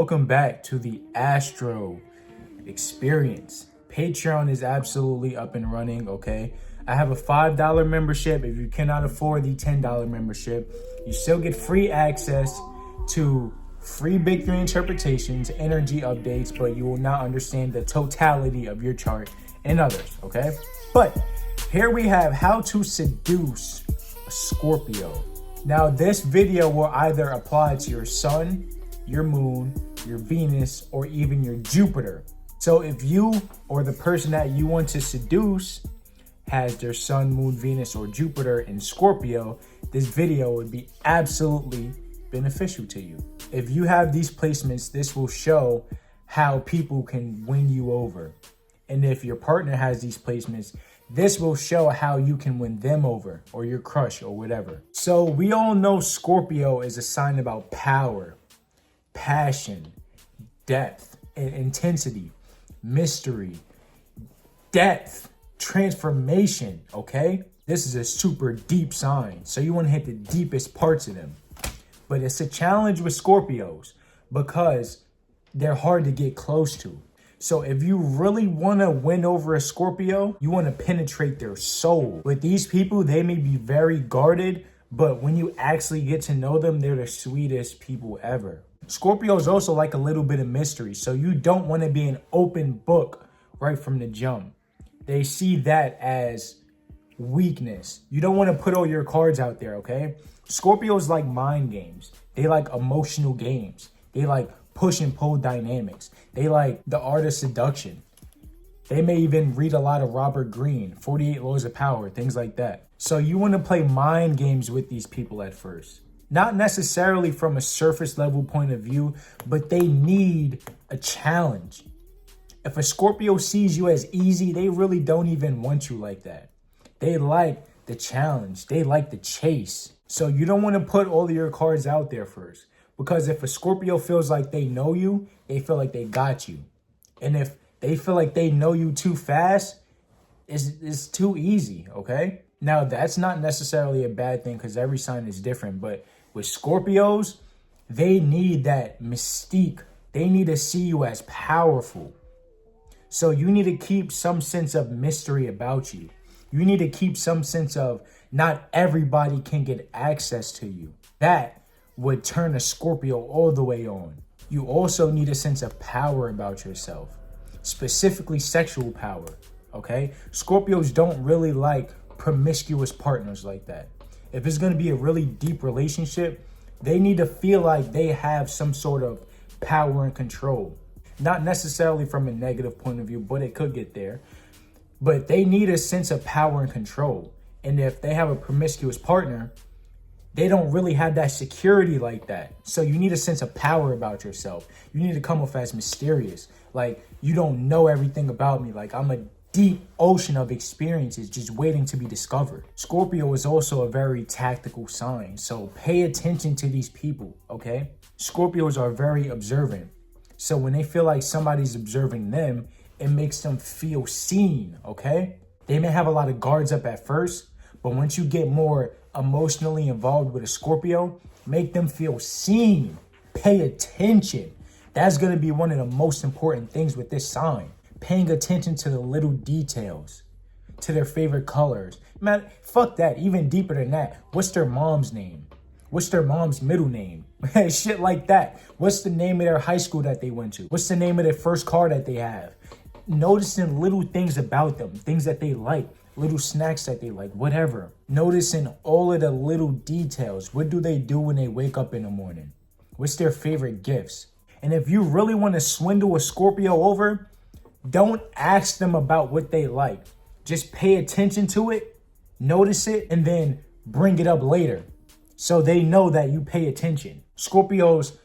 welcome back to the Astro Experience. Patreon is absolutely up and running, okay? I have a $5 membership. If you cannot afford the $10 membership, you still get free access to free Big 3 interpretations, energy updates, but you will not understand the totality of your chart and others, okay? But here we have how to seduce a Scorpio. Now, this video will either apply to your sun, your moon, your Venus, or even your Jupiter. So if you or the person that you want to seduce has their sun, moon, Venus, or Jupiter in Scorpio, this video would be absolutely beneficial to you. If you have these placements, this will show how people can win you over. And if your partner has these placements, this will show how you can win them over, or your crush, or whatever. So we all know Scorpio is a sign about power, passion, depth, and intensity, mystery, depth, transformation, okay? This is a super deep sign, so you want to hit the deepest parts of them. But it's a challenge with Scorpios because they're hard to get close to. So if you really want to win over a Scorpio, you want to penetrate their soul. With these people, they may be very guarded, but when you actually get to know them, they're the sweetest people ever. Scorpios also like a little bit of mystery, so you don't want to be an open book right from the jump. They see that as weakness. You don't want to put all your cards out there, okay? Scorpios like mind games. They like emotional games. They like push and pull dynamics. They like the art of seduction. They may even read a lot of Robert Greene, 48 Laws of Power, things like that. So you want to play mind games with these people at first. Not necessarily from a surface level point of view, but they need a challenge. If a Scorpio sees you as easy, they really don't even want you like that. They like the challenge. They like the chase. So you don't want to put all of your cards out there first. Because if a Scorpio feels like they know you, they feel like they got you. And if they feel like they know you too fast, it's too easy, okay? Now, that's not necessarily a bad thing because every sign is different. But with Scorpios, they need that mystique. They need to see you as powerful. So you need to keep some sense of mystery about you. You need to keep some sense of not everybody can get access to you. That would turn a Scorpio all the way on. You also need a sense of power about yourself, specifically sexual power, okay? Scorpios don't really like promiscuous partners like that. If it's gonna be a really deep relationship, they need to feel like they have some sort of power and control. Not necessarily from a negative point of view, but it could get there. But they need a sense of power and control. And if they have a promiscuous partner, they don't really have that security like that. So you need a sense of power about yourself. You need to come off as mysterious. Like, you don't know everything about me. Like, I'm a deep ocean of experiences just waiting to be discovered. Scorpio is also a very tactical sign. So pay attention to these people, okay? Scorpios are very observant. So when they feel like somebody's observing them, it makes them feel seen, okay? They may have a lot of guards up at first, but once you get more emotionally involved with a Scorpio, make them feel seen. Pay attention. That's going to be one of the most important things with this sign. Paying attention to the little details, to their favorite colors. Man, fuck that. Even deeper than that. What's their mom's name? What's their mom's middle name? Shit like that. What's the name of their high school that they went to? What's the name of their first car that they have? Noticing little things about them, things that they like, little snacks that they like, whatever. Noticing all of the little details. What do they do when they wake up in the morning? What's their favorite gifts? And if you really want to swindle a Scorpio over, don't ask them about what they like. Just pay attention to it, notice it, and then bring it up later. So they know that you pay attention. Scorpios,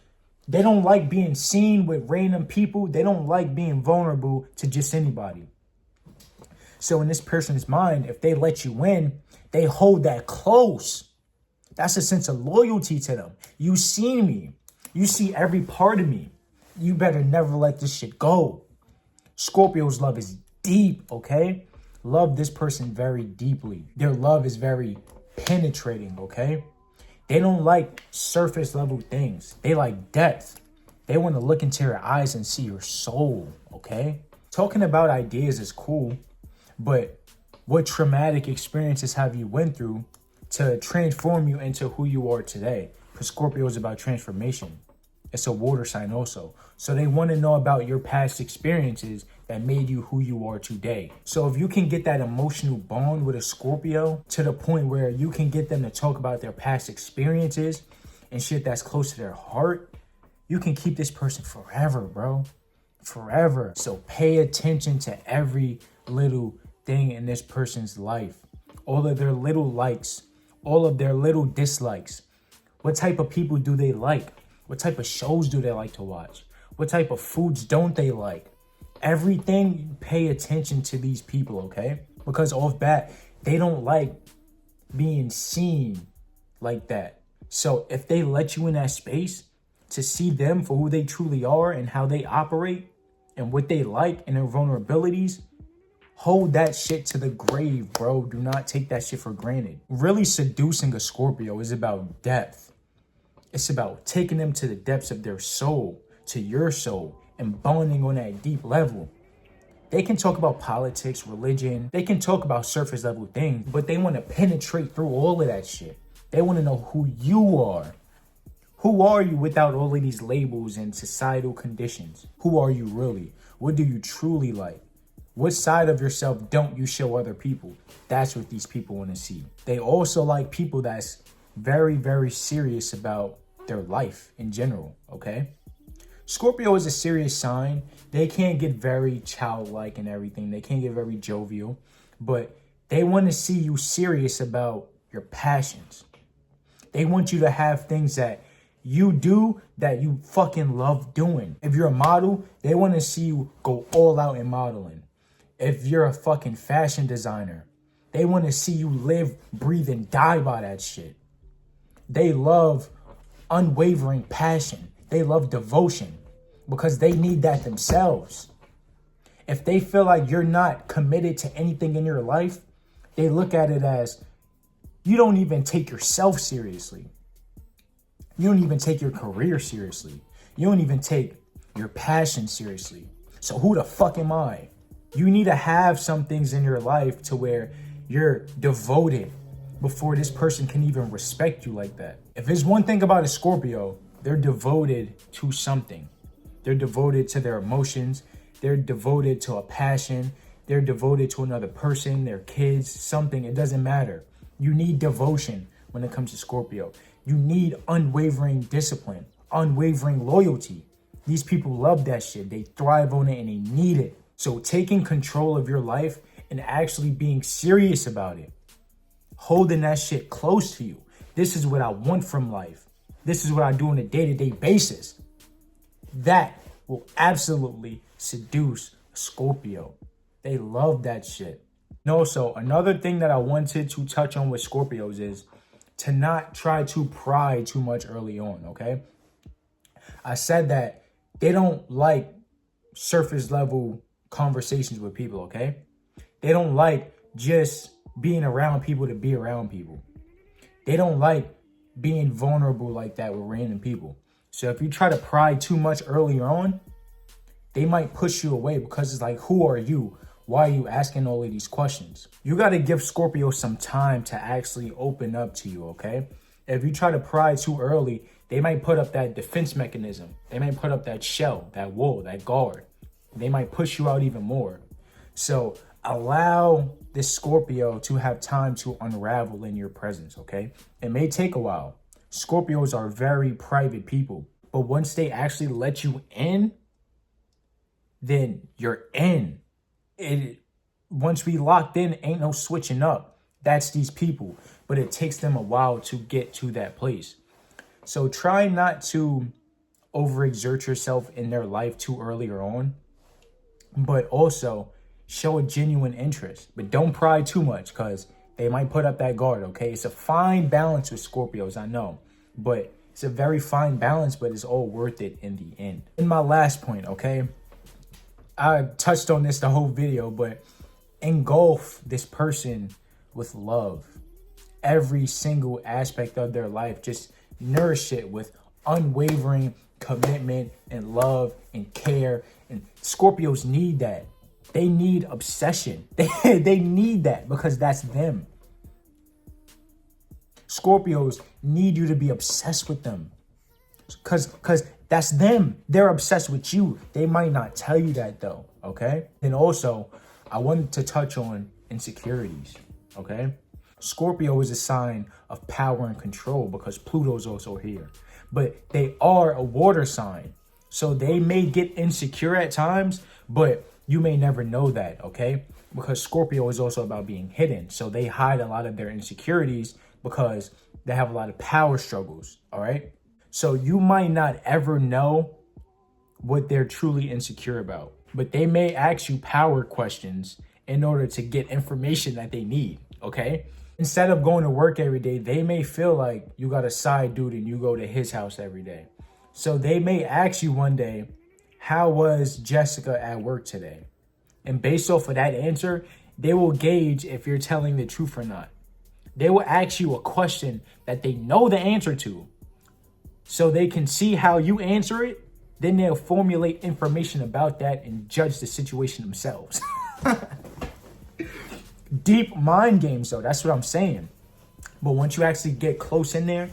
they don't like being seen with random people. They don't like being vulnerable to just anybody. So in this person's mind, if they let you in, they hold that close. That's a sense of loyalty to them. You see me. You see every part of me. You better never let this shit go. Scorpio's love is deep, okay? Love this person very deeply. Their love is very penetrating, okay? They don't like surface level things. They like depth. They want to look into your eyes and see your soul, okay? Talking about ideas is cool, but what traumatic experiences have you went through to transform you into who you are today? Because Scorpio is about transformation. It's a water sign also. So they want to know about your past experiences that made you who you are today. So if you can get that emotional bond with a Scorpio to the point where you can get them to talk about their past experiences and shit that's close to their heart, you can keep this person forever, bro. Forever. So pay attention to every little thing in this person's life. All of their little likes, all of their little dislikes. What type of people do they like? What type of shows do they like to watch? What type of foods don't they like? Everything, pay attention to these people, okay? Because off bat, they don't like being seen like that. So if they let you in that space to see them for who they truly are and how they operate and what they like and their vulnerabilities, hold that shit to the grave, bro. Do not take that shit for granted. Really seducing a Scorpio is about depth. It's about taking them to the depths of their soul, to your soul, and bonding on that deep level. They can talk about politics, religion. They can talk about surface level things, but they want to penetrate through all of that shit. They want to know who you are. Who are you without all of these labels and societal conditions? Who are you really? What do you truly like? What side of yourself don't you show other people? That's what these people want to see. They also like people that's very, very serious about their life in general, okay? Scorpio is a serious sign. They can't get very childlike and everything. They can't get very jovial, but they want to see you serious about your passions. They want you to have things that you do that you fucking love doing. If you're a model, they want to see you go all out in modeling. If you're a fucking fashion designer, they want to see you live, breathe, and die by that shit. They love unwavering passion. They love devotion because they need that themselves. If they feel like you're not committed to anything in your life, they look at it as you don't even take yourself seriously. You don't even take your career seriously. You don't even take your passion seriously. So who the fuck am I? You need to have some things in your life to where you're devoted before this person can even respect you like that. If there's one thing about a Scorpio, they're devoted to something. They're devoted to their emotions. They're devoted to a passion. They're devoted to another person, their kids, something. It doesn't matter. You need devotion when it comes to Scorpio. You need unwavering discipline, unwavering loyalty. These people love that shit. They thrive on it and they need it. So taking control of your life and actually being serious about it, holding that shit close to you. This is what I want from life. This is what I do on a day-to-day basis. That will absolutely seduce a Scorpio. They love that shit. And also, another thing that I wanted to touch on with Scorpios is to not try to pry too much early on, okay? I said that they don't like surface level conversations with people, okay? They don't like just being around people to be around people. They don't like being vulnerable like that with random people. So if you try to pry too much earlier on, they might push you away because it's like, who are you? Why are you asking all of these questions? You got to give Scorpio some time to actually open up to you, okay? If you try to pry too early, they might put up that defense mechanism. They might put up that shell, that wall, that guard. They might push you out even more. So allow this Scorpio to have time to unravel in your presence, okay? It may take a while. Scorpios are very private people, but once they actually let you in, then you're in. Once we locked in, ain't no switching up. That's these people, but it takes them a while to get to that place. So try not to overexert yourself in their life too earlier on, but also show a genuine interest. But don't pry too much because they might put up that guard, okay? It's a fine balance with Scorpios, I know, but it's a very fine balance, but it's all worth it in the end. And my last point, okay? I touched on this the whole video, but engulf this person with love. Every single aspect of their life, just nourish it with unwavering commitment and love and care. And Scorpios need that. They need obsession. They need that because that's them. Scorpios need you to be obsessed with them. Because that's them. They're obsessed with you. They might not tell you that though, okay? And also, I wanted to touch on insecurities, okay? Scorpio is a sign of power and control because Pluto's also here. But they are a water sign. So they may get insecure at times, but you may never know that, okay? Because Scorpio is also about being hidden. So they hide a lot of their insecurities because they have a lot of power struggles, all right? So you might not ever know what they're truly insecure about, but they may ask you power questions in order to get information that they need, okay? Instead of going to work every day, they may feel like you got a side dude and you go to his house every day. So they may ask you one day, how was Jessica at work today? And based off of that answer, they will gauge if you're telling the truth or not. They will ask you a question that they know the answer to, so they can see how you answer it. Then they'll formulate information about that and judge the situation themselves. Deep mind games though, that's what I'm saying. But once you actually get close in there,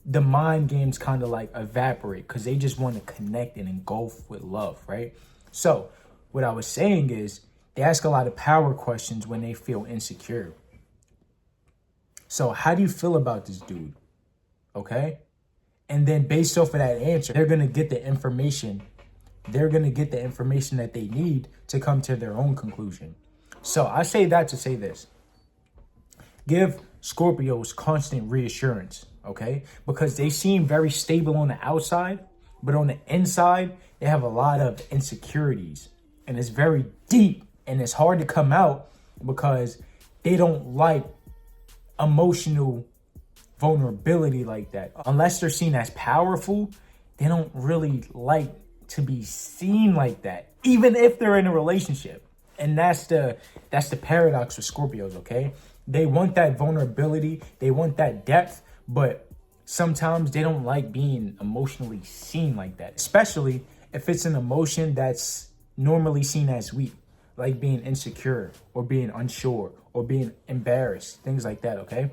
the mind games kind of like evaporate because they just want to connect and engulf with love, right? So what I was saying is they ask a lot of power questions when they feel insecure. So how do you feel about this dude? Okay? And then based off of that answer, they're going to get the information. They're going to get the information that they need to come to their own conclusion. So I say that to say this. Give Scorpios constant reassurance, okay? Because they seem very stable on the outside, but on the inside, they have a lot of insecurities. And it's very deep and it's hard to come out because they don't like emotional vulnerability like that. Unless they're seen as powerful, they don't really like to be seen like that, even if they're in a relationship. And that's the paradox with Scorpios, okay? They want that vulnerability, they want that depth, but sometimes they don't like being emotionally seen like that, especially if it's an emotion that's normally seen as weak, like being insecure or being unsure or being embarrassed, things like that, okay?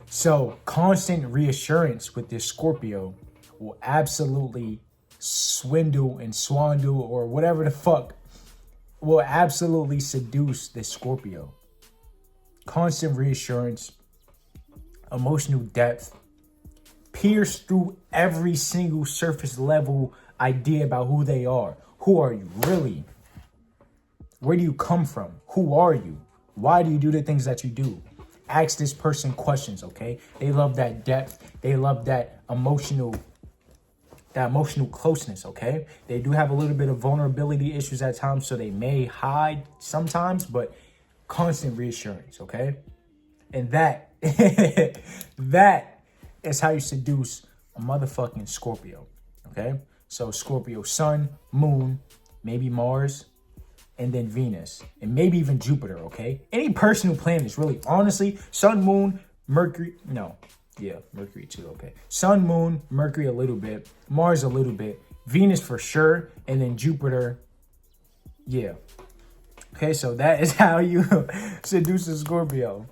So constant reassurance with this Scorpio will absolutely swindle and swandle or whatever the fuck, will absolutely seduce this Scorpio. Constant reassurance, emotional depth, pierce through every single surface level idea about who they are. Who are you really? Where do you come from? Who are you? Why do you do the things that you do? Ask this person questions, okay? They love that depth. They love that emotional closeness, okay? They do have a little bit of vulnerability issues at times, so they may hide sometimes, but constant reassurance, okay? And that, that is how you seduce a motherfucking Scorpio, okay? So Scorpio, Sun, Moon, maybe Mars, and then Venus, and maybe even Jupiter, okay? Any personal planets, really, honestly, Sun, Moon, Mercury, no. Yeah, Mercury too, okay. Sun, Moon, Mercury a little bit, Mars a little bit, Venus for sure, and then Jupiter, yeah. Okay, so that is how you seduce a Scorpio.